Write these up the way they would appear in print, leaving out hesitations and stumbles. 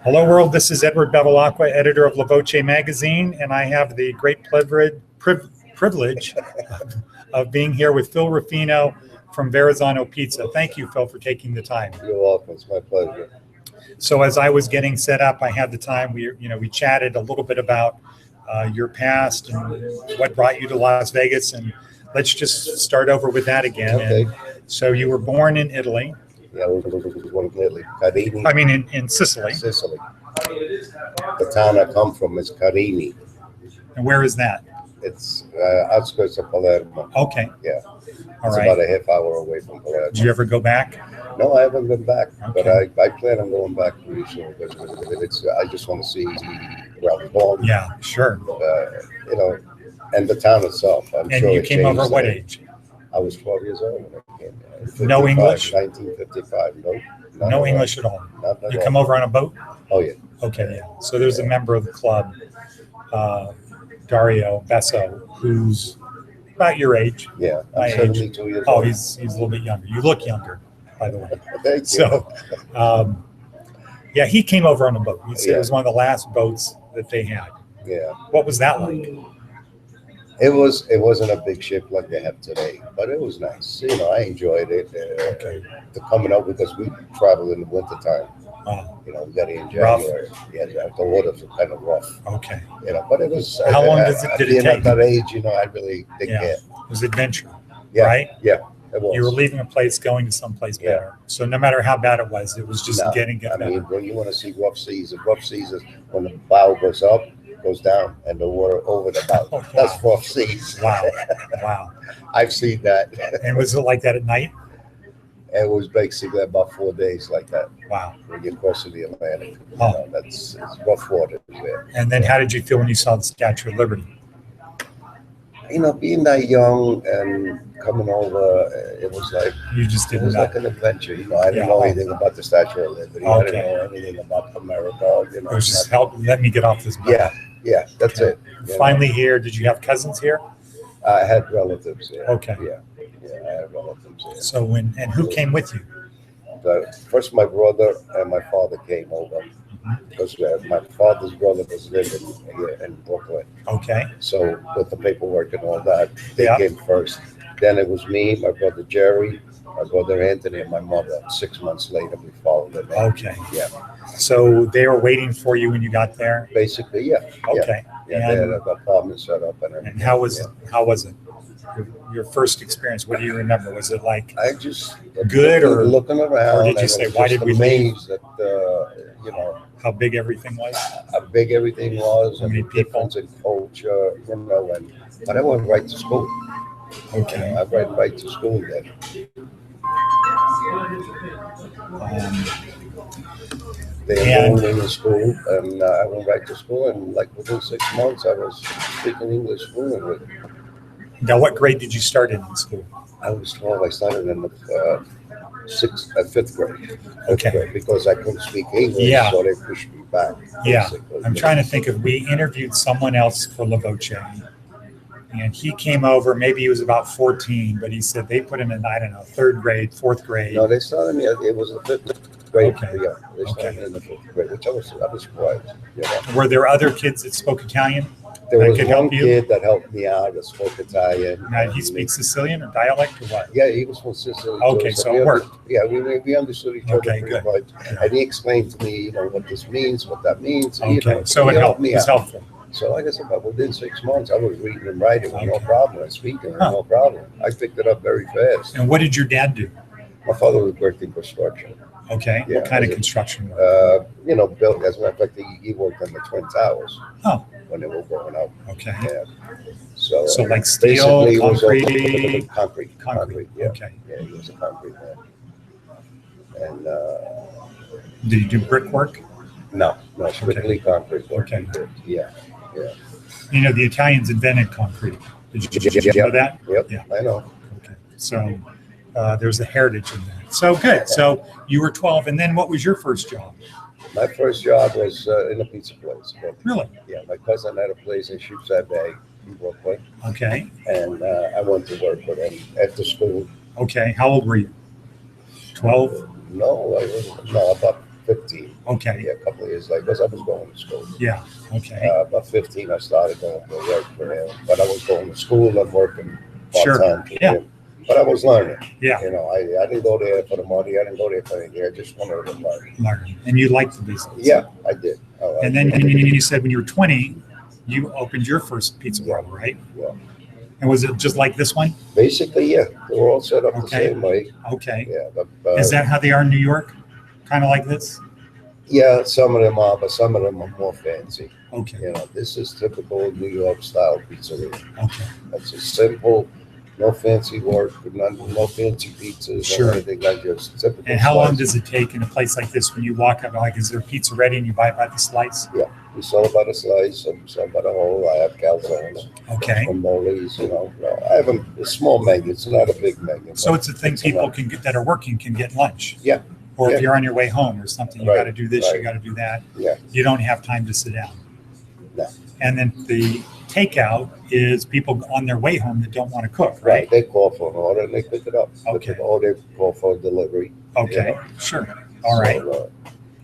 Hello, world. This is Edward Bevilacqua, editor of Voce magazine, and I have the great privilege of being here with Phil Ruffino from Verrazano Pizza. Thank you, Phil, for taking the time. You're welcome. It's my pleasure. So as I was getting set up, I had the time. We chatted a little bit about your past and what brought you to Las Vegas, and let's just start over with that again. Okay. And so you were born in Italy. Yeah, I was born in Italy. Carini. I mean, in Sicily. Sicily. The town I come from is Carini. And where is that? It's outskirts of Palermo. Okay. Yeah. All It's right. about a half hour away from Palermo. Did you ever go back? No, I haven't been back, but Okay. I plan on going back pretty soon. Because I just want to see where I was born. Yeah, sure. And the town itself. I'm And sure you it came over changed. what age? I was 12 years old when I came here. No English? 1955. No. No English at all. Not at You all. come over on a boat? Oh, yeah. Okay, yeah. So there's a member of the club, Dario Besso, who's about your age. Yeah. My I'm age. 72 years Oh, old. he's a little bit younger. You look younger, by the way. Thank you. So, yeah, he came over on a boat. He said it was one of the last boats that they had. Yeah. What was that like? It wasn't a big ship like they have today, but it was nice. I enjoyed it. Okay. The coming up because we traveled in the wintertime. Wow. We got in Rough. January. Yeah, the waters were kind of rough. Okay. But it was. How long did it being take? At that age, I really didn't care. It was adventure, Yeah. right? Yeah. It was. You were leaving a place, going to someplace better. So no matter how bad it was just No, getting I better. mean, when you want to see rough seas is when the bow goes up, goes down, and the water over the bow. Oh, wow. That's rough seas. Wow. Wow. I've seen that. And was it like that at night? It was basically about 4 days like that. Wow. When you cross the Atlantic. Oh. It's rough water there. And then how did you feel when you saw the Statue of Liberty? Being that young and coming over, it was like You just it didn't was know. like an adventure. I didn't Yeah. know anything about the Statue of Liberty. I Okay. didn't know anything about America. It was just help. Let me get off this boat. Yeah, that's Okay. it. Finally here. Did you have cousins here? I had relatives here. Okay. Yeah, I had relatives here. So who came with you? First, my brother and my father came over because my father's brother was living here in Brooklyn. Okay. So with the paperwork and all that, they Yeah. came first. Then it was me, my brother Jerry, my brother Anthony, and my mother. 6 months later, we followed them. Okay. Yeah. So they were waiting for you when you got there. Basically, yeah. Okay. Yeah, they had an apartment set up and everything. And how was Yeah. how was it? Your first experience. What do you remember? Was it like I just Good or- looking around. or did you and say, was why just did we leave? amazed at how big everything was? how big everything was, How and many the people? difference in culture, but I went right to school. Okay. I went right to school then. They And- enrolled me in school, and I went right to school, and like within 6 months, I was speaking English fluently. Now, what grade did you start in school? I was 12. I started in the fifth grade. Okay. Grade, because I couldn't speak English, Yeah. so they pushed me back. Yeah. basically. I'm trying to think of, we interviewed someone else for La Voce, and he came over, maybe he was about 14, but he said they put him in, I don't know, third grade, fourth grade. No, they started me. It was the fifth grade. Okay. Yeah, they started Okay. me in the fifth grade, which I was surprised. Were there other kids that spoke Italian? There That was could one help you? kid that helped me out that spoke Italian. Now, he speaks Sicilian or dialect or what? Yeah, he was from Sicily. too, Okay, so it worked. Yeah, we understood each other Okay, pretty good. much. Yeah. And he explained to me, what this means, what that means. Okay, so he it helped. me It was out. helpful. So like I said, but within 6 months, I was reading and writing with no Okay. problem, and speaking with Huh. no problem. I picked it up very fast. And what did your dad do? My father was worked in construction. Okay, Yeah, what kind of as a- construction work? Built, as a matter of fact, he worked on the Twin Towers Oh. when they were growing up. Okay, Yeah. So, so like steel, basically, it was concrete? concrete. Yeah. Okay. Yeah, he was a concrete man. And Did you do brickwork? no, strictly concrete. work. Okay. Yeah. The Italians invented concrete. Did you know that? Yep. Yeah. I know. Okay, so there's a heritage in that. So good. So you were 12, and then what was your first job? My first job was in a pizza place. Really? Yeah, my cousin had a place in Sheepshead Bay in Brooklyn, Okay. and I went to work with him after school. Okay. How old were you? 12? No, I was about 15. Okay. Yeah, a couple of years later, because I was going to school. Yeah. Okay. About 15, I started going to work for him. But I was going to school and working Sure. part-time for Yeah. him. But I was learning. Yeah. You know, I didn't go there for the money. I didn't go there for anything. I just wanted to learn. Learn. And you liked the business. Yeah, I did. And then you said when you were 20, you opened your first pizza Yeah. parlor, right? Yeah. And was it just like this one? Basically, yeah. They were all set up the Okay. same way. Okay. Yeah. But, Is that how they are in New York? Kind of like this? yeah, some of them are, but some of them are more fancy. Okay. You know, this is typical New York style pizzeria. Okay. It's a simple, no fancy work, no fancy pizzas Sure. or anything like just typical. And how long slice. does it take in a place like this when you walk up? Like, is there pizza ready and you buy it by the slice? Yeah, we sell it by the slice, some by the whole. I have calzones, Okay. some moles, you know. I have a small menu. It's not a big menu. So but it's a thing it's people enough. can get that are working can get lunch. Yeah. Or Yeah. if you're on your way home or something, you Right. got to do this, you Right. got to do that. Yeah. You don't have time to sit down. No. And then the takeout is people on their way home that don't want to cook, Right. right? They call for an order and they pick it up. Okay. Or they call for a delivery. Okay. You know? Sure. All right. So,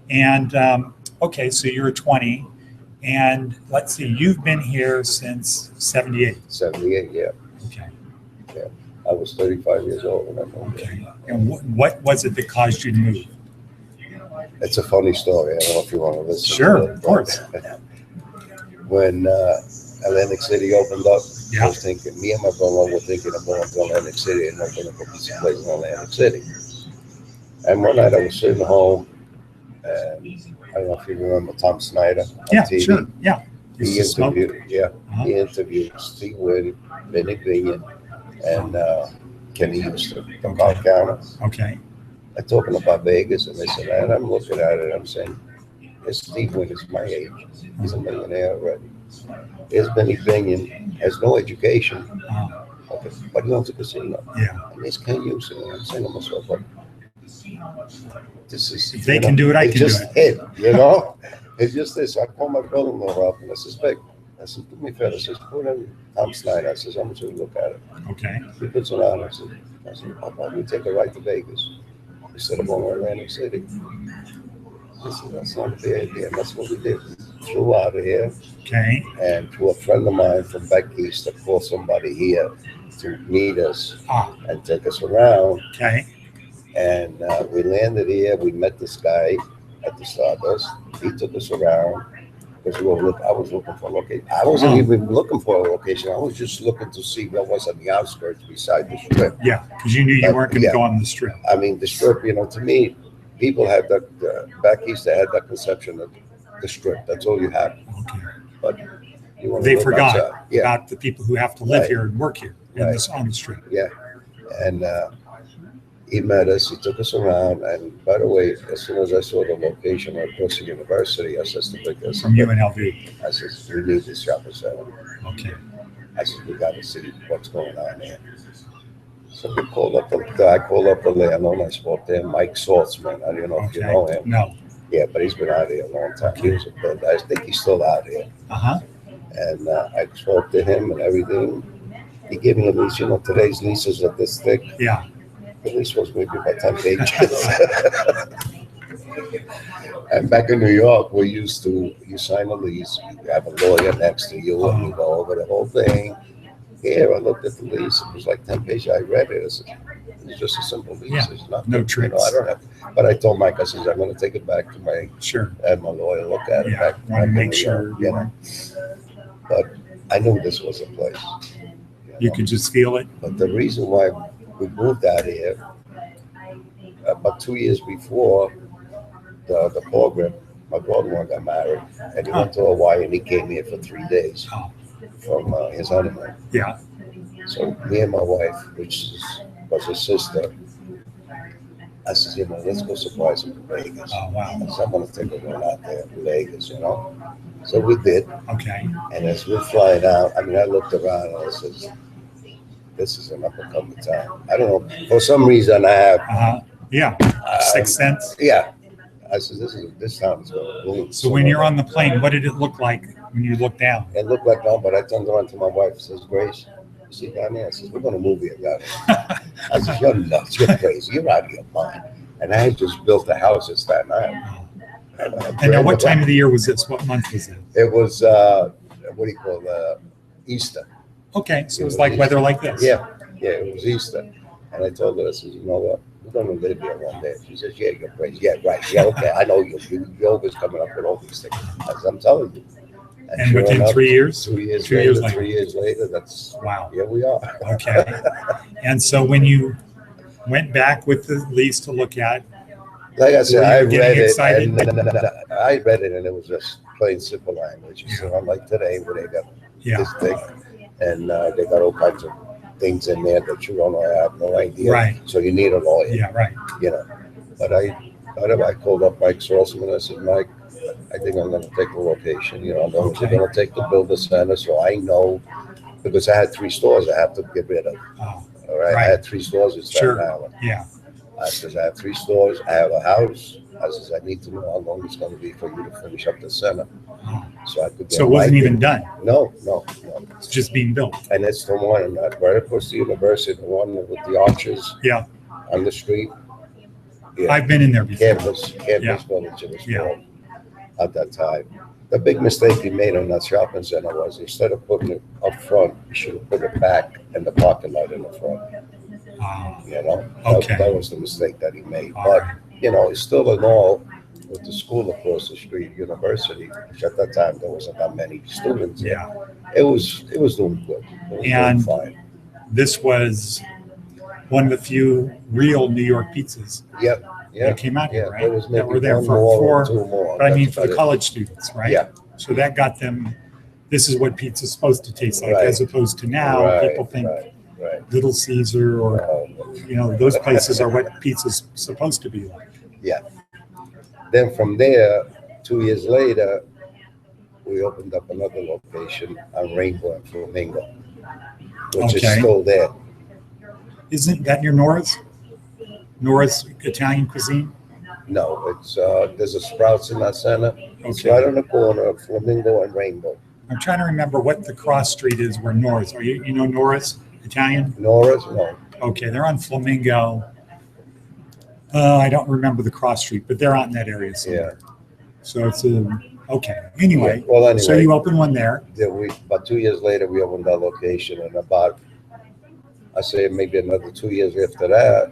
And okay, so you're 20, and let's see, you've been here since 78. 78, yeah. Okay. I was 35 years old when I moved here. Okay. And what was it that caused you to move? It's a funny story. I don't know if you want to listen. Sure, to it, of course. When Atlantic City opened up, Yeah. I was thinking, me and my brother were thinking of going to Atlantic City and opening up a pizza place in Atlantic City. And one night I was sitting home, and I don't know if you remember Tom Snyder on Yeah, TV. sure. Yeah. He Used to smoke. interviewed, Uh-huh. he interviewed Steve Wood, Benny Binion, and Kenny Houston, the bar counter. Okay. I'm talking about Vegas, and they said, and I'm looking at it, I'm saying, this Steve Wynn is my age. He's a millionaire already. Here's Benny Binion, has no education, okay, but he owns a casino. Yeah. And this Ken Houston, and I'm saying to myself, but this is, If they can do it, I it's can do just it. hit, you know? It's just this. I called my brother-in-law up, and I says, Vic, I said, do me a favor. I says, put in Tom Snyder. I says, how much will you look at it? Okay. He puts it on. I said, how about we take a ride to Vegas instead of going to Atlantic City? I said, that's not a bad idea. And that's what we did. Flew out of here, Okay. and to a friend of mine from back east to call somebody here to meet us and take us around. Okay. And we landed here. We met this guy at the Stardust. He took us around because I was looking for a location. I wasn't even looking for a location. I was just looking to see what was on the outskirts beside the strip. Yeah, because you knew you weren't going to go on the strip. I mean, the strip, you know, to me, people had that, back east, they had that conception of the strip. That's all you have. Okay. But you want to They live forgot outside. Yeah, about the people who have to live Right. here and work here in Right. this on the strip. yeah. And he met us. He took us around. And by the way, as soon as I saw the location across the university, I said to Vic, I said, From UNLV. I said, we need this shopping center. Okay. I said, we got to see what's going on here. So we called up I called up the landlord. I spoke to him, Mike Saltzman. I don't know if you Okay. know him. No. Yeah, but he's been out here a long time. He was a builder. I think he's still out here. Uh-huh. And I spoke to him and everything. He gave me a lease. You know, today's leases are this thick. Yeah. The lease was maybe about 10 pages. And back in New York, we used to, you sign a lease, you have a lawyer next to you, and you go over the whole thing. Here, I looked at the lease, it was like 10 pages. I read it. I said, it's just a simple lease. Yeah, It's nothing. no You tricks. know, I don't have, but I told Mike, I said, I'm going to take it back to my, Sure. have my lawyer look at it. Yeah. Back Want to in make New sure York, you know. But I knew this was a place. you know. could just feel it. But the reason why we moved out here, about 2 years before the program, my brother-in-law got married, and he went to Hawaii, and he came here for 3 days Oh. from his honeymoon. Yeah. So me and my wife, was his sister, I said, you know, let's go surprise him in Vegas. Oh, wow. I said, I'm going to take a run out there in Vegas, you know. So we did, Okay. and as we're flying out, I mean, I looked around, and I said, this is an up-and-coming town. I don't know, for some reason I have, Uh-huh. Yeah. Sixth sense. yeah. I said, this town is going to boom. So when you're on the plane, what did it look like when you looked down? It looked like no, but I turned around to my wife and says, Grace, you see down there? I says, we're going to move here, down there. I said, you're nuts, you're crazy, you're out of your mind. And I had just built a house at Staten Island. And now, what time of the year was this? What month was it? It was, what do you call it, Easter. Okay, so it was like weather like this. Yeah, it was Easter. And I told her, I said, you know what? We're going to live here one day. She says, yeah, you're crazy. Yeah, right. Yeah, okay. I know you. You're always coming up with all these things. As I'm telling you. And within 3 years? 2 years 2 later, years later. 3 years later, that's, Wow. here we are. Okay. And so when you went back with the lease to look at, Like I said, I Were you read getting it, excited? and I read it, and it was just plain simple language. So I'm like today, where they got yeah, this thing, and they got all kinds of things in there that you don't have no idea. Right. So you need a lawyer. yeah, right. You know. But I called up Mike Salzman, and I said, Mike, I think I'm going to take the location. You know, I'm going to take the builder center, so I know, because I had 3 stores I have to get rid of. Oh, All right. Right. I had 3 stores in Staten Island. yeah. I says, I have 3 stores. I have a house. I says, I need to know how long it's going to be for you to finish up the center. Oh. So I could get So it wasn't my even thing. done. No. It's just being built. And it's the one right across the university, the one with the arches Yeah. on the street. Yeah. I've been in there before. Campus Yeah. Village it was Yeah. called at that time. The big mistake he made on that shopping center was instead of putting it up front, he should have put it back in the parking lot in the front. You know, Okay. that was the mistake that he made. All But right. you know, it's still in all with the school across the street, university, which at that time there wasn't that many students. Yeah. It was doing good. It was And- doing fine. This was one of the few real New York pizzas Yep. Yeah. that came out here, Yeah. right? There was That maybe were there one for more or 4, 2 more. but I mean That's for the about it. college students, right? Yeah. So that got them, this is what pizza's supposed to taste like, Right. as opposed to now, Right, people think Right. Little Caesar or, you know, those places are what pizza's supposed to be like. Then from there, 2 years later, we opened up another location on Rainbow and Flamingo, which is Okay. still there. Isn't that your Nora's? Nora's Italian cuisine? No, it's there's a Sprouts in that center. It's Okay. right on the corner of Flamingo and Rainbow. I'm trying to remember what the cross street is where Nora's. Are you know Nora's Italian? Nora's, no. Okay, they're on Flamingo. I don't remember the cross street, but they're out in that area somewhere. So it's okay. Anyway, Well, anyway, so you open one there. then about 2 years later, we opened that location, and about I say maybe another 2 years after that,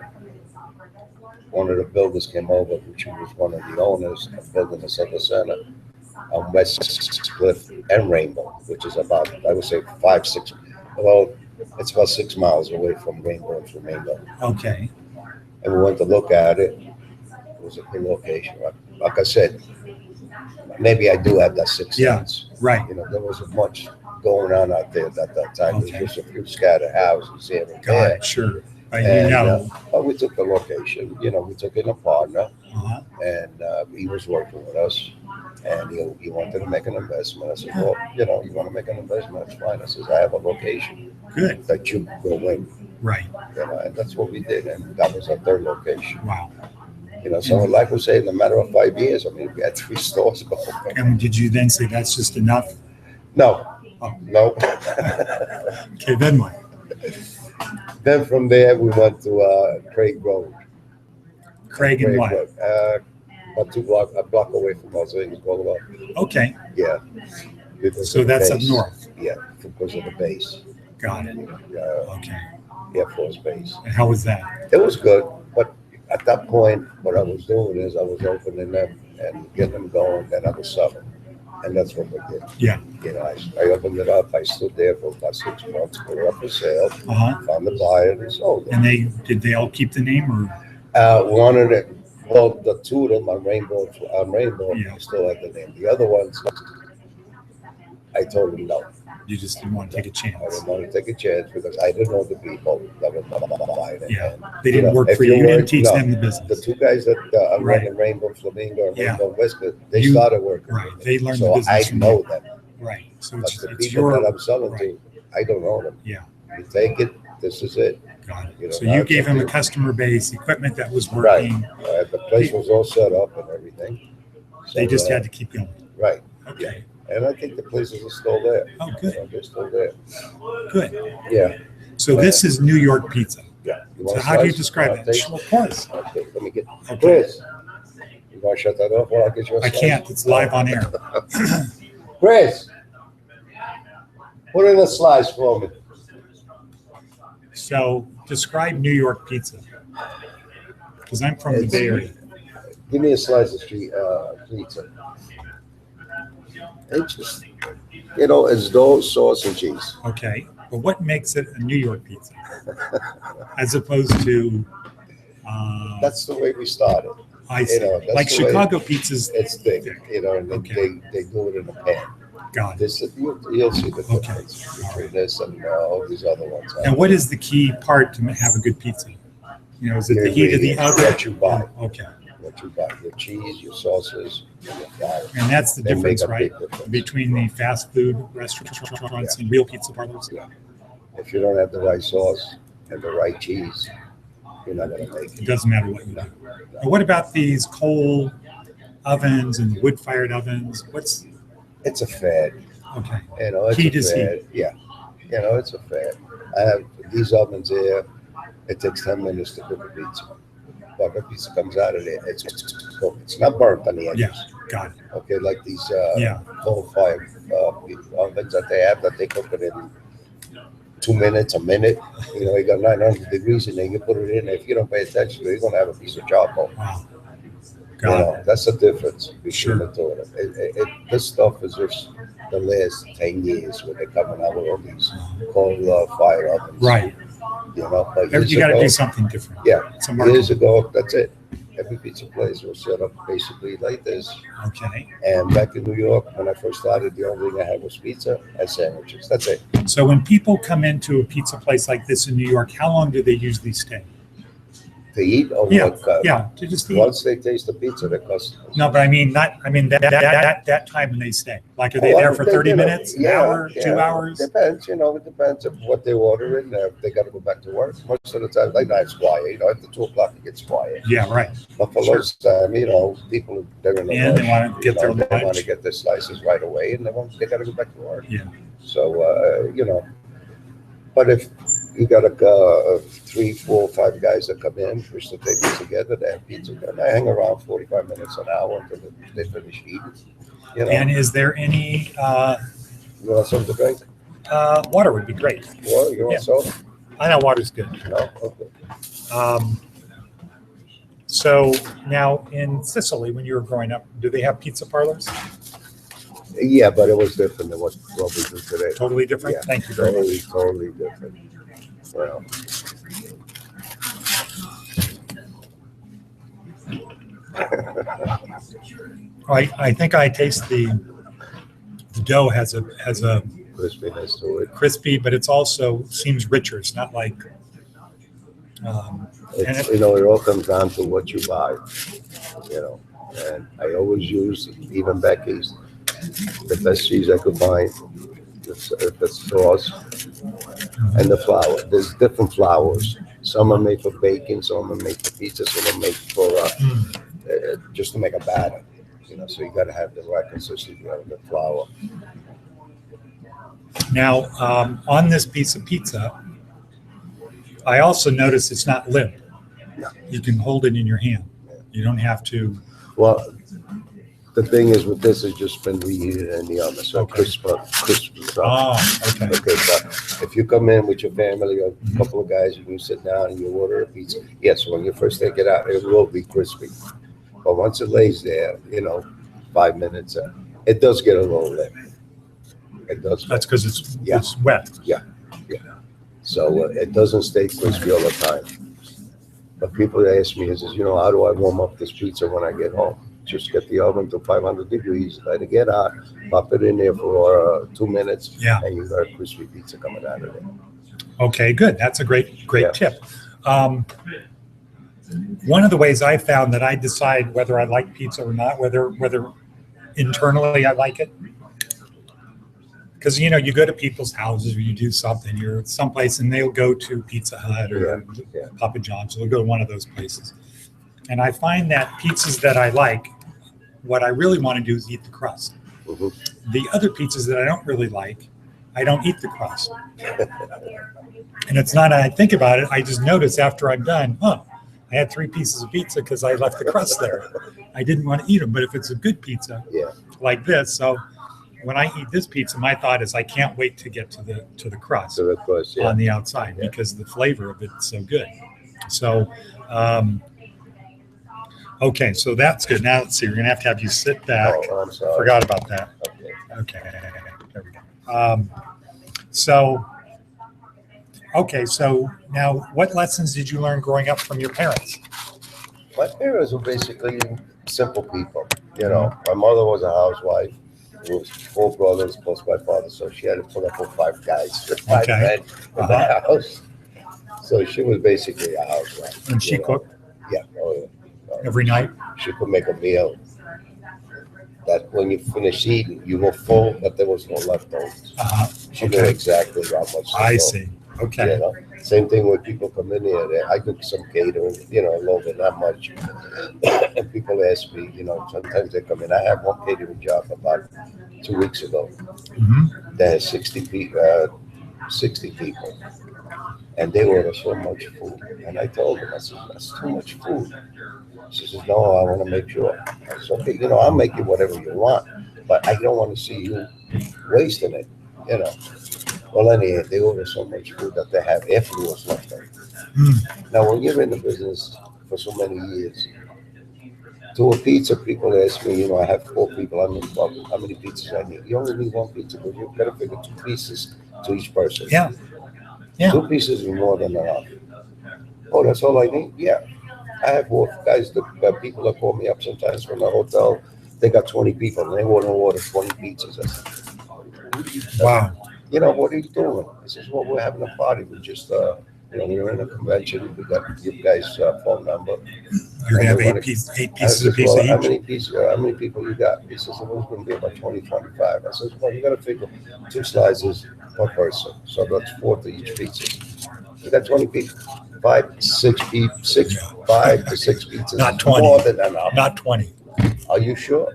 one of the builders came over, which was one of the owners of building this other center on West Cliff and Rainbow, which is about, I would say 5-6, well, it's about 6 miles away from Rainbow and Flamingo. Okay. And we went to look at it. It was a good location. Like I said, maybe I do have that 6th Yeah. sense. Right. You know, there wasn't much going on out there at that time. Okay. There was just a few scattered houses here and Got there. it. Sure. But And, you know. but we took the location, you know, we took in a partner, Uh-huh. and he was working with us, and he wanted to make an investment. I said, well, you know, you want to make an investment, that's fine. I said, I have a location Good. that you go in, Right. you know, and that's what we did, and that was our 3rd location. Wow. You know, so like we say, in a matter of 5 years, I mean, we had 3 stores going. And did you then say that's just enough? No, Oh. no. Okay, then what? Then from there, we went to Craig Road. Craig and what? Road. About a block away from us, it's called Okay. yeah. Because So of the that's up base. north. Yeah, because of the base, Got it. Okay. Air Force Base. And how was that? It was good, but at that point, what I was doing is I was opening them and getting them going, then I was selling. And that's what we did. Yeah. You know, I opened it up, I stood there for about 6 months, put it up for sale, Uh-huh. found the buyer, and sold it. And did they all keep the name or? One of the, well, the 2 of them on Rainbow, Yeah. still had the name. The other ones, I told them no. You just didn't want to take a I chance? didn't want to take a chance because I didn't know the people that were buying it. Yeah. And, They you didn't know, work if for you. You didn't work- teach no, them the The business. 2 guys that are Right. running Rainbow Flamingo and Yeah. Rainbow Westwood, they You- started working. Right. with me. They learned so the business I from know you. them. Right. So But it's the it's people that your. I'm selling right. to, I don't know them. Yeah. You take it, this is it. Got it. You know, So you that's gave him a something- customer base, equipment that was Right. working. The place was all set up and everything. They So, just had to keep going. Right. Okay. And I think the places are still there. Oh, You good. know, they're still there. Good. Yeah. So this is New York pizza. Yeah. So how do you describe that? Sure, of course. Okay, let me get Okay. Chris. You want to shut that off while I get you a I slice? can't. It's live on air. Chris, put in a slice for me. So describe New York pizza. Because I'm from the Bay Area. Give me a slice of pizza. It's just, it's dough, sauce, and cheese. Okay. But what makes it a New York pizza? As opposed to... That's the way we started. I see. Like Chicago pizzas. It's thick, and they do it in a pan. Got it. You'll see the difference between this and all these other ones. And what is the key part to have a good pizza? Is it the heat of the oven? What you buy. Okay. What you buy. Your cheese, your sauces, and your flour. And that's the difference, right? Difference. Between the fast food restaurants and real pizza parlors? Yeah. If you don't have the right sauce and the right cheese, you're not going to make it. It doesn't matter what you do. And what about these coal ovens and wood-fired ovens? It's a fad. Okay. It's heat a is fad. heat. Yeah. It's a fad. I have these ovens here. It takes 10 minutes to cook a pizza. But the pizza comes out of there. It's cooked. It's not burnt on the edges. Yeah, got it. Okay, like these coal-fired ovens that they have that they cook it in 2 minutes, a minute. You got 900 degrees in there. You put it in there. If you don't pay attention, you're going to have a piece of charcoal. Wow. Got it. That's the difference between the two of them. This stuff is just the last 10 years where they're coming out with all these coal-fired ovens. Right. But you got to do something different. Yeah. Years ago, that's it. Every pizza place was set up basically like this. Okay. And back in New York, when I first started, the only thing I had was pizza and sandwiches. That's it. So when people come into a pizza place like this in New York, how long do they usually stay? To eat or to just eat. Once they taste the pizza, they're customers. No, but I mean that time when they stay. Like, are they there for 30 minutes, an hour, 2 hours? Depends. It depends on what they're ordering. They got to go back to work. Most of the time, like, it's quiet. After 2 o'clock, it gets quiet. Yeah, right. But for most time, people they're in the rush. They want to get their lunch. They want to get their slices right away, and they got to go back to work. Yeah. So but if you got 3, 4, 5 guys that come in, push the tables together, they have pizza, and I hang around 45 minutes, an hour until they finish eating. And is there any? You want something to drink? Water would be great. Water? You want soda? I know water's good. No? Okay. So now in Sicily, when you were growing up, do they have pizza parlors? Yeah, but it was different than what we do today. Totally different? Yeah, Thank you very much. Totally different. Well, I think I taste the dough has a crispiness to it. Crispy, but it's also seems richer. It's not like it all comes down to what you buy. And I always use, even back east, the best cheese I could find, the sauce, and the flour. There's different flours. Some are made for baking, some are made for pizza, some are made for just to make a batter. So you got to have the right consistency of the flour. Now, on this piece of pizza, I also notice it's not limp. No. You can hold it in your hand. You don't have to. Well, the thing is with this, it's just been reheated in the oven, so crisp stuff. Oh, okay. Okay, but if you come in with your family, a couple of guys, and you sit down and you order a pizza, yes, when you first take it out, it will be crispy. But once it lays there, 5 minutes, it does get a little limp. It does. That's because it's wet. Yeah. So it doesn't stay crispy all the time. But people ask me, how do I warm up this pizza when I get home? Just get the oven to 500 degrees, let it get hot, pop it in there for 2 minutes, and you got a crispy pizza coming out of there. Okay, good. That's a great tip. One of the ways I found that I decide whether I like pizza or not, whether internally I like it, because you go to people's houses or you do something, you're someplace and they'll go to Pizza Hut or Papa John's, or they'll go to one of those places. And I find that pizzas that I like, what I really want to do is eat the crust. Mm-hmm. The other pizzas that I don't really like, I don't eat the crust. And it's not, I think about it, I just notice after I'm done, I I had 3 pieces of pizza because I left the crust there. I didn't want to eat them, but if it's a good pizza Yeah. like this, so when I eat this pizza, my thought is I can't wait to get to the crust So of course, yeah. on the outside Yeah. because the flavor of it's so good. So, okay, so that's good. Now let's see. We're gonna have you sit back. Oh, I'm sorry. Forgot about that. Okay. Okay, there we go. So, okay, so now what lessons did you learn growing up from your parents? My parents were basically simple people. You know, my mother was a housewife. There was 4 brothers plus my father, so she had to put up with 5 guys, 5 Okay. men in the house. So she was basically a housewife. And she cooked Yeah. Oh, yeah. every night? She could make a meal that when you finish eating, you were full, but there was no leftovers. She knew Okay. exactly how much to I go. see. Okay. You know, same thing when people come in here. I cook some catering, you know, a little bit, not much. And people ask me, you know, sometimes they come in. I have one catering job about 2 weeks ago. Mhm. That has 60 people, and they order so much food. And I told them, I said, that's too much food. She says, no, I want to make sure. I said, okay, you know, I'll make you whatever you want, but I don't want to see you wasting it, you know. Well, anyhow, they order so much food that they have afterwards left over. Now, when you're in the business for so many years, to a pizza, people ask me, you know, I have 4 people, how many pizzas I need? You only need 1 pizza, but you've got to figure 2 pieces to each person. Yeah. Yeah. 2 pieces is more than enough. Oh, that's all I need? Yeah. I have 4 guys, the people that call me up sometimes from the hotel, they got 20 people, and they want to order 20 pizzas. I said, Wow. you know, what are you doing? He says, well, we're having a party. We just, you know, we're in a convention. We got your guys' phone number. You're gonna have And 8 I pieces says, of pizza well, how each? many pieces, how many people you got? He says, well, it's going to be about 20, 25. I says, well, you got to figure 2 slices per person. So that's 4 to each pizza. You got 20 people. 5 to 6 pizzas. Not is 20. More than enough. Not 20. Are you sure?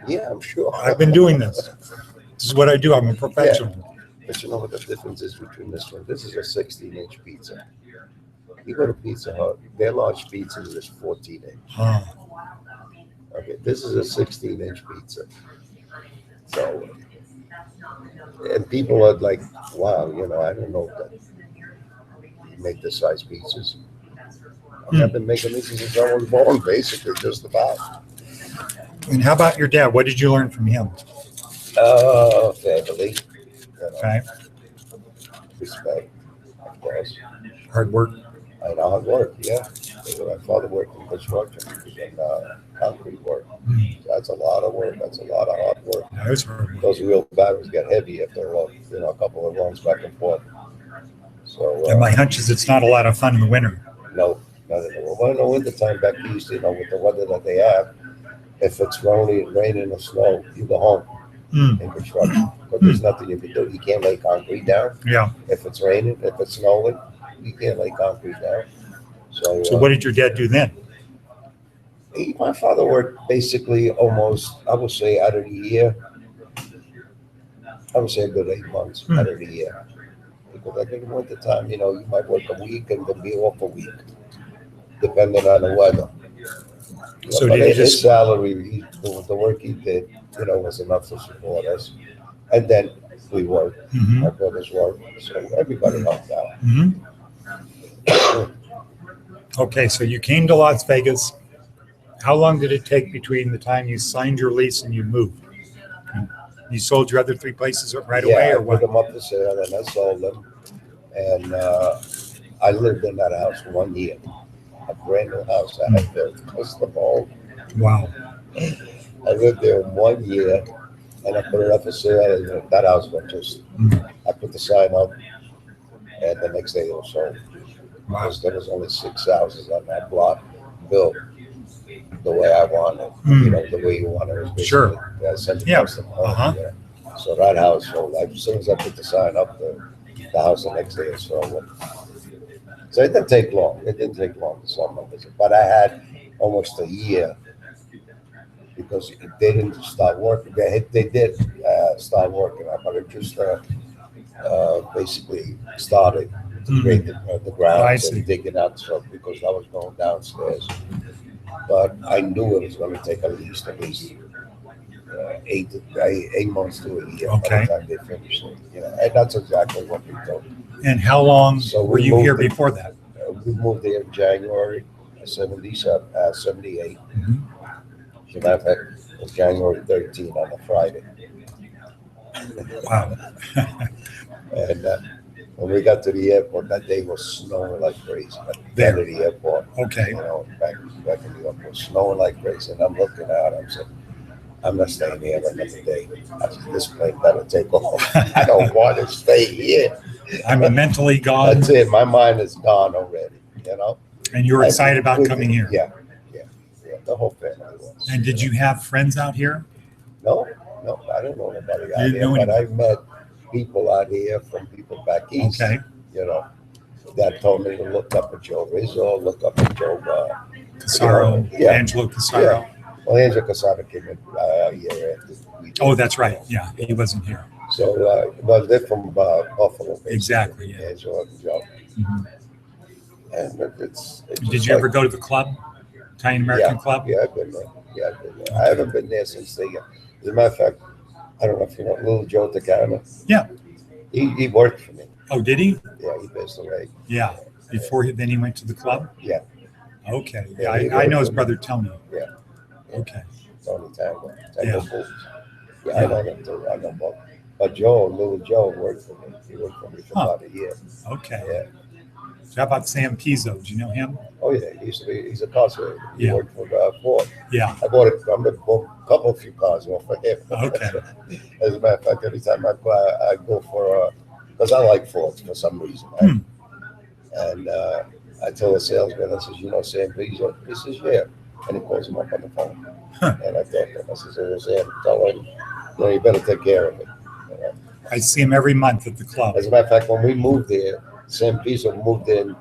Yeah, I'm sure. I've been doing this. This is what I do. I'm a professional. But you know what the difference is between this one? This is a 16-inch pizza. You go to Pizza Hut, their large pizza is 14-inch. Huh. Okay, this is a 16-inch pizza. So, and people are like, wow, you know, I don't know that you make this size pizzas. I've been making these since I was born, basically, just about. And how about your dad? What did you learn from him? Family, you know, Okay. respect, of course. Hard work. I know hard work, yeah. My father worked in construction and concrete work. That's a lot of work. That's a lot of hard work. That is hard work. Those wheelbarrows get heavy after you know, a couple of runs back and forth. So And my hunch is it's not a lot of fun in the winter. no, not in the winter. Well, in the wintertime back east, you know, with the weather that they have, if it's raining or snow, you go home in construction. But there's nothing you can do. You can't lay concrete down. Yeah. If it's raining, if it's snowing, you can't lay concrete down. So what did your dad do then? My father worked basically almost, I would say, out of the year. I would say a good 8 months out of the year. Because like in the winter time, you know, you might work a week and then be off a week, depending on the weather. You know, So but did he his just- salary, the work he did, you know, was enough to support us. And then we worked, my brothers worked, so everybody helped out. Okay, so you came to Las Vegas. How long did it take between the time you signed your lease and you moved? You sold your other 3 places right away, or I what? put them up for sale and I sold them. And I lived in that house for 1 year. A brand new house I had built, custom home. Wow. I lived there 1 year and I put it up for sale. And that house was just, I put the sign up and the next day it was sold. Wow. Because there was only 6 houses on that block built the way I wanted, you know, the way you want it. Sure. Yeah. Yeah. So that house sold. As soon as I put the sign up, the house the next day is sold. So it didn't take long. It didn't take long to sell my business. But I had almost a year because they didn't start working. They did start working, but it just basically started to grade the ground. I So see. digging out stuff because I was going downstairs. But I knew it was going to take at least 8 months to a year by Okay. the time they finish it. You know, and that's exactly what we told. And how long So were we you here moved it. before that? We moved there in January 78. Mhm. As a matter of fact, it was January 13th on a Friday. Wow. And when we got to the airport, that day was snowing like crazy. At There. the airport, Okay. you know, back in the airport, snowing like crazy. And I'm looking out, I'm saying, I'm not staying here another day. I said, this plane better take off. I don't want to stay here. I'm mentally gone, That's it. My mind is gone already, you know? and you were excited about coming here. Yeah. The whole family was. And did you have friends out here? No, I didn't know anybody You out didn't here, know but I met people out here from people back east. Okay. You know, that told me to look up at Joe Rizzo, look up at Joe. Casaro, Yeah. Angelo Casaro. Well, Angelo Casaro came in a year after we did. Oh, that's right. Yeah, he wasn't here. So, well, they're from Buffalo. Basically. Exactly, yeah. Angelo and Joe. Mhm. And it's Did you ever go to the club, Italian American Club? Yeah, I've been there. I haven't been there since they. As a matter of fact, I don't know if you know Little Joe Tacana. Yeah. He worked for me. Oh, did he? Yeah, he passed away. Yeah. Then he went to the club? Yeah. Okay. Yeah, he I know his worked for brother Tony. Yeah. Okay. Tony Tango. Yeah. Fools. Yeah, I know them too. I know both. But Little Joe worked for me. He worked for me for about a year. Okay. Yeah. So how about Sam Pizzo? Do you know him? Oh yeah, he's a car salesman. He Yeah. worked for Ford. Yeah. I bought a few cars off of him. Okay. As a matter of fact, every time I go for because I like Fords for some reason. Right? And I told the salesman, I says, you know Sam Pizzo? He says, yeah. And he calls him up on the phone. And I told him, I says, oh, Sam, tell him, you better take care of it. You know? I see him every month at the club. As a matter of fact, when we moved there, Sam Pizzo moved in,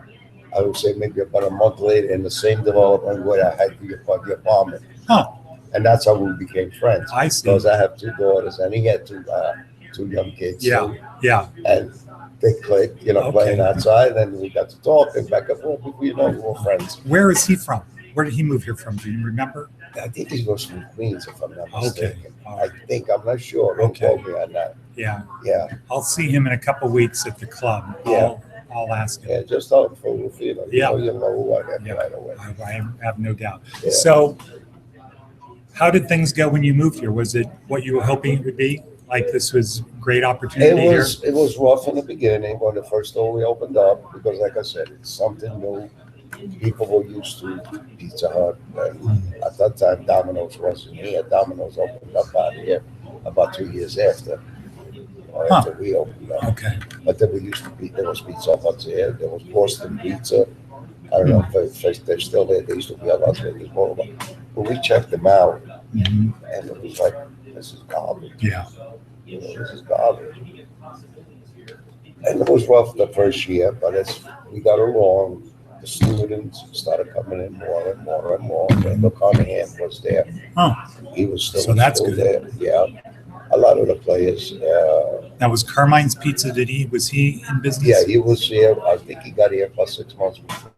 I would say maybe about a month later in the same development where I had the apartment. Huh. And that's how we became friends. I see. Because I have two daughters and he had two young kids. Yeah. too. Yeah. And they clicked, Okay. playing outside, and we got to talk and back and forth. We were friends. Where is he from? Where did he move here from? Do you remember? I think he goes from Queens, if I'm not Okay. mistaken. All I right. think, I'm not sure. Don't Okay. quote me on that. Yeah. Yeah, I'll see him in a couple weeks at the club. Yeah. I'll ask him. yeah, just tell him Phil Ruffino. Yeah. You'll know who I am Yeah. right away. I have no doubt. Yeah. So, how did things go when you moved here? Was it what you were hoping it would be? Like this was a great opportunity here? It was rough in the beginning when the first store we opened up because, like I said, it's something new. People were used to Pizza Hut, and at that time, Domino's wasn't here. Domino's opened up out here about 2 years after, after we opened up. Okay. But then we used to be there was Pizza Hut here. There was Boston Pizza. I don't know if they're still there. They used to be a Las Vegas Boulevard. But we checked them out, Mhm. and it was like, this is garbage. Yeah. This is garbage. And it was rough the first year, but as we got along, the students started coming in more and more and more. And the Carnahan was there. Oh, He was still, So that's still good. there. Yeah. A lot of the players, that was Carmine's Pizza. Was he in business? yeah, he was here. I think he got here about 6 months before.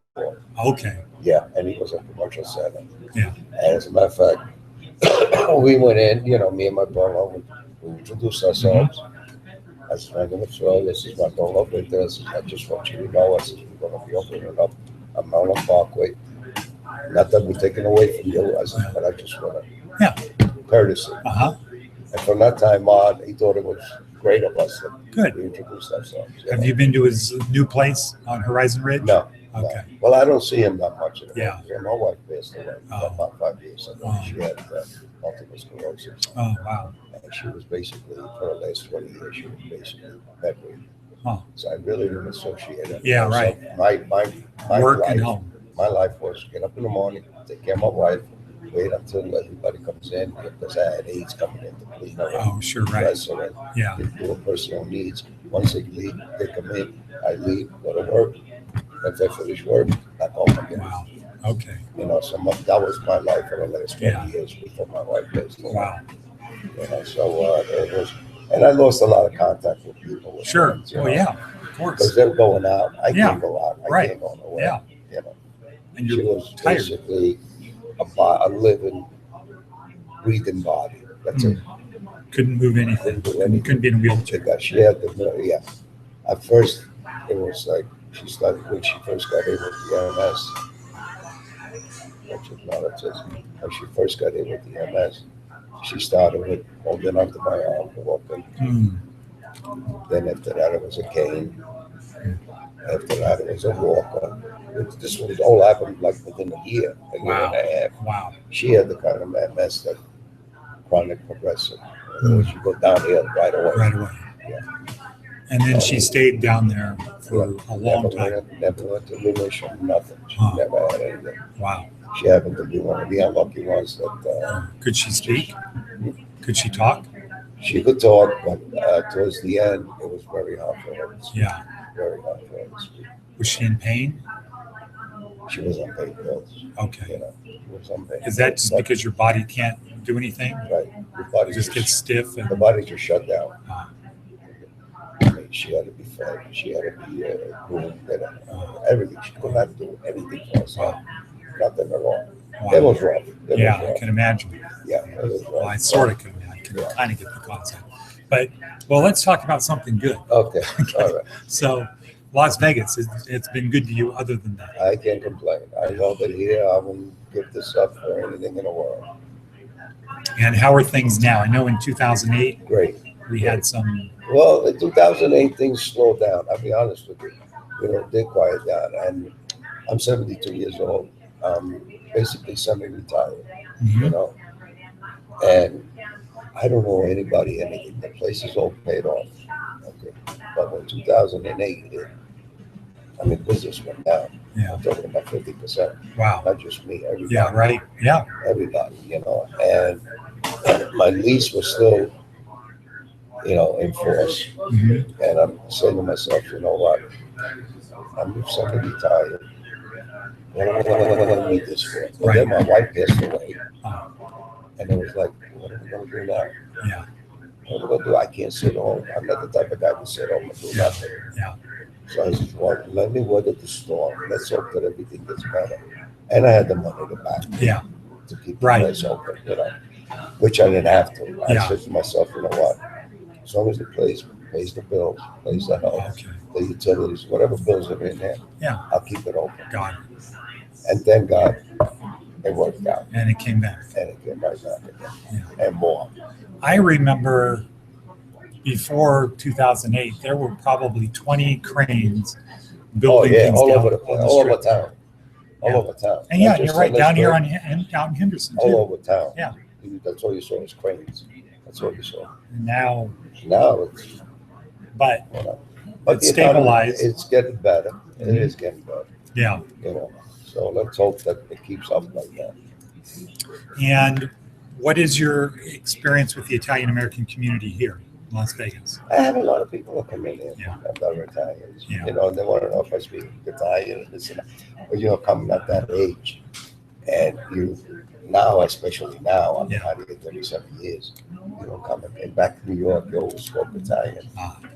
Okay. Yeah, and he was a commercial center. Yeah. And as a matter of fact, we went in, me and my brother, we introduced ourselves. I said, my name is Phil, this is my brother with this. I just want you to know, I said, we're going to be opening up a Mountain Parkway. Not that we're taking away from you, I said, but I just want to courtesy. Uh-huh. And from that time on, he thought it was great of us that Good. we introduced ourselves. Have you been to his new place on Horizon Ridge? No. Okay. No. Well, I don't see him that much anymore. Yeah. My wife passed away Oh. about 5 years ago. Oh. She had multiple sclerosis. Oh, wow. And she was basically, for the last 20 years, she was basically bedridden. Huh. So I really didn't associate it. Yeah, So right. My Work life, and home. my life was get up in the morning, take care of my wife, wait until everybody comes in, because I had aides coming in to clean her up. Oh, sure, right. Restaurant, Yeah. they do personal needs. Once they leave, they come in, I leave, go to work. Once I finish work, back home again. Wow. Okay. That was my life for the last 20 Yeah. years before my wife passed away. Wow. So it was, And I lost a lot of contact with people. With Sure. friends, Oh, yeah, of because course. they're going out. I Yeah. can't go out. I Right. can't go nowhere. Yeah. And She you're was tired. basically a living, breathing body. That's it. Couldn't move anything. Couldn't be in a wheelchair. She had the, At first, it was like when she first got in with the MS, which is not autism. When she first got in with the MS, she started with holding onto my arm, walking. Then after that, it was a cane. After that, it was a walker. This was all happened like within a year and a half. Wow. She had the kind of MS that chronic progressive. She go downhill right away. Right away. Yeah. And then she stayed down there for a long time. Never went to remission, nothing. She never had anything. Wow. She happened to be one of the unlucky ones that. Could she speak? Could she talk? She could talk, but towards the end, it was very hard for her to speak. Yeah. Very hard for her to speak. Was she in pain? She was on pain pills. Okay. She was on pain. Is that just because your body can't do anything? Right. Your body just gets stiff. The body just shut down. I mean, she had to be fed. She had to be groomed. Everything. She could not do anything for herself. Nothing at all. Wow. It was rough. I can imagine. Yeah, it was rough. Well, I sort of can kind of get the concept. But, let's talk about something good. Okay. All right. So, Las Vegas, it's been good to you other than that? I can't complain. I know that here I wouldn't give this up for anything in the world. And how are things now? I know in 2008, great. We had some. Well, in 2008, things slowed down. I'll be honest with you. It did quiet down. And I'm 72 years old. Basically semi-retired, And I don't owe anybody anything. The place is all paid off. Okay. But when 2008 hit, business went down. Yeah. I'm talking about 50%. Wow. Not just me, everybody. Yeah, right. Yeah. Everybody, And my lease was still, in force. Mm-hmm. And I'm saying to myself, you know what? I'm semi-retired. What do I need this for? But then my wife passed away. And it was like, what are we going to do now? Yeah. What are we going to do? I can't sit home. I'm not the type of guy to sit home and do nothing. Yeah. So I said, well, let me weather the storm. Let's hope that everything gets better. And I had the money to back to keep the place open, which I didn't have to. I said to myself, you know what? As long as the place pays the bills, pays the health, the utilities, whatever bills are in there, I'll keep it open. Got it. And thank God it worked out. And it came back. And it came right back again. And more. I remember before 2008, there were probably 20 cranes building things all down over the place, all over town. All over town. And you're right, down here out in Henderson, too. All over town. Yeah. That's all you saw was cranes. That's all you saw. And now it's... But it's stabilized. It's getting better. Mm-hmm. It is getting better. Yeah. So let's hope that it keeps up like that. And what is your experience with the Italian American community here in Las Vegas? I have a lot of people that come in here that are Italians. Yeah. They want to know if I speak Italian and this and that. But coming at that age, and now, especially now, I'm out here 37 years. Coming in back to New York, you always spoke Italian.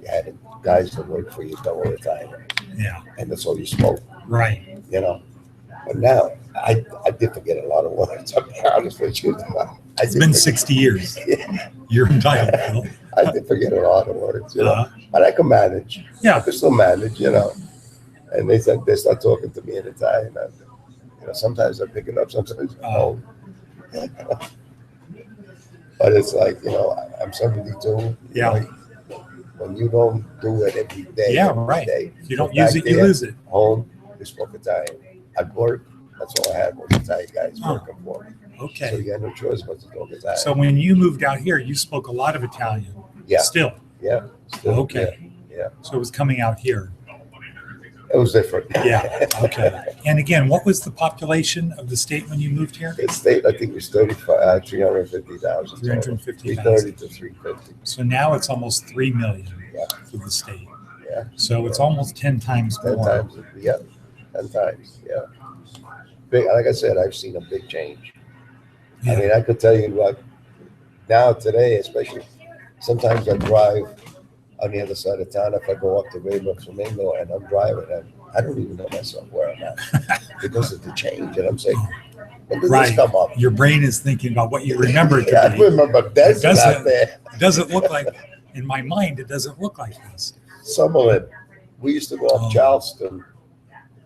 You had guys that worked for you that were Italian. Yeah. And that's all you spoke. Right. But now, I did forget a lot of words. I'll be honest with you. It's been 60 years. You're entitled, Phil. I did forget a lot of words, but I can manage. Yeah. I can still manage, And they start talking to me in Italian. And, sometimes I pick it up, sometimes I don't. But it's like, I'm 72. Yeah. When you don't do it every day. Right. Day, you don't use it, you lose it. Home, you spoke Italian. At work, that's all I had was Italian guys working for me. Okay. So you had no choice but to talk Italian. So when you moved out here, you spoke a lot of Italian. Yeah. Still. Yeah. Still, okay. Yeah. So it was coming out here. It was different. Yeah. Okay. And again, what was the population of the state when you moved here? The state, I think, was 350,000. 350,000. 330 to 350. So now it's almost 3 million for the state. Yeah. So it's almost 10 times 10 more. 10 times. Yeah. Big, like I said, I've seen a big change. Yeah. I mean, I could tell you what now today, especially sometimes I drive on the other side of town. If I go up to Rainbow Flamingo and I'm driving, and I don't even know myself where I'm at because of the change. And I'm saying, when did this come up? Your brain is thinking about what you remember it to Yeah, I be. remember desert out there. It doesn't look like, in my mind, it doesn't look like this. Some of it, we used to go up Charleston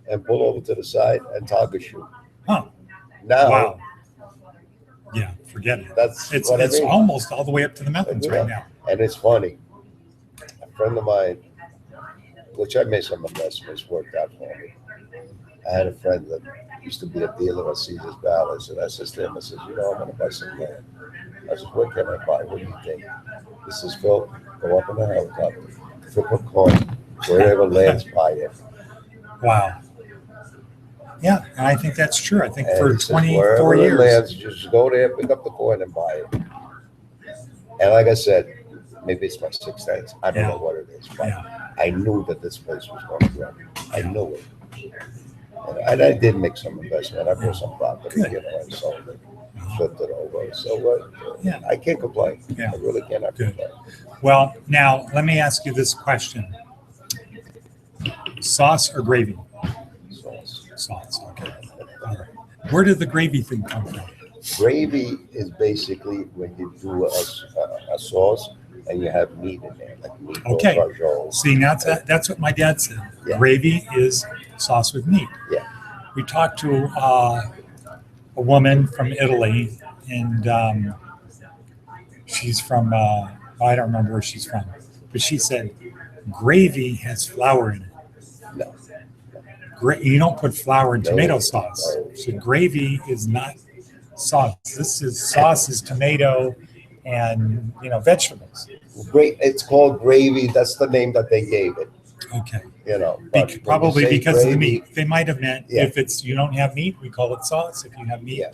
and pull over to the side and target shoot. Huh. Now, Wow. Yeah, forget it. that's It's what I mean. almost all the way up to the mountains right now. And it's funny. A friend of mine, which I made some investments, worked out for me. I had a friend that used to be a dealer at Caesar's Palace, and I said to him, I said, you know, I'm going to buy some land. I said, what can I buy? What do you think? He says, Phil, go up in a helicopter, flip a coin, wherever lands, buy it. Wow. Yeah, and I think that's true. I think And for he says, 24 wherever it years. lands, just go there, pick up the coin, and buy it. And like I said, maybe it's my sixth sense. I don't know what it is, but I knew that this place was going to grow. I knew it. And I did make some investment. I bought some property, you know, and sold it, flipped it over. So I can't complain. Yeah. I really cannot complain. Well, now let me ask you this question: sauce or gravy? Sauce. Okay. All right. Where did the gravy thing come from? Gravy is basically when you do a sauce and you have meat in there, like meatballs, Okay. ravioli. See, that's what my dad said. Yeah. Gravy is sauce with meat. Yeah. We talked to a woman from Italy, and she's from, I don't remember where she's from, but she said gravy has flour in it. No. You don't put flour in No. tomato sauce. No. So gravy is not sauce. Sauce is tomato and, vegetables. Great. It's called gravy. That's the name that they gave it. Okay. But when you Probably say because of the gravy, meat. They might have meant if you don't have meat, we call it sauce. If you have meat,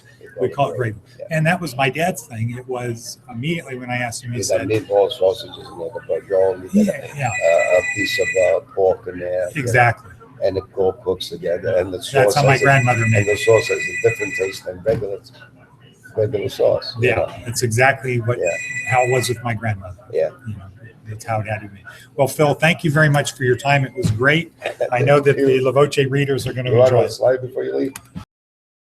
we call it gravy. Yeah. And that was my dad's thing. It was immediately when I asked him, he You got said, meatball sausages and the ravioli. You got a piece of pork in there. exactly. And it all cooks together. And the sauce That's how my has grandmother and made the it. sauce has a different taste than regular sauce. you know? Yeah, it's exactly how it was with my grandmother. Yeah. That's how it had to be. Well, Phil, thank you very much for your time. It was great. I know that the La Voce readers are going to You want enjoy a it. slide before you leave?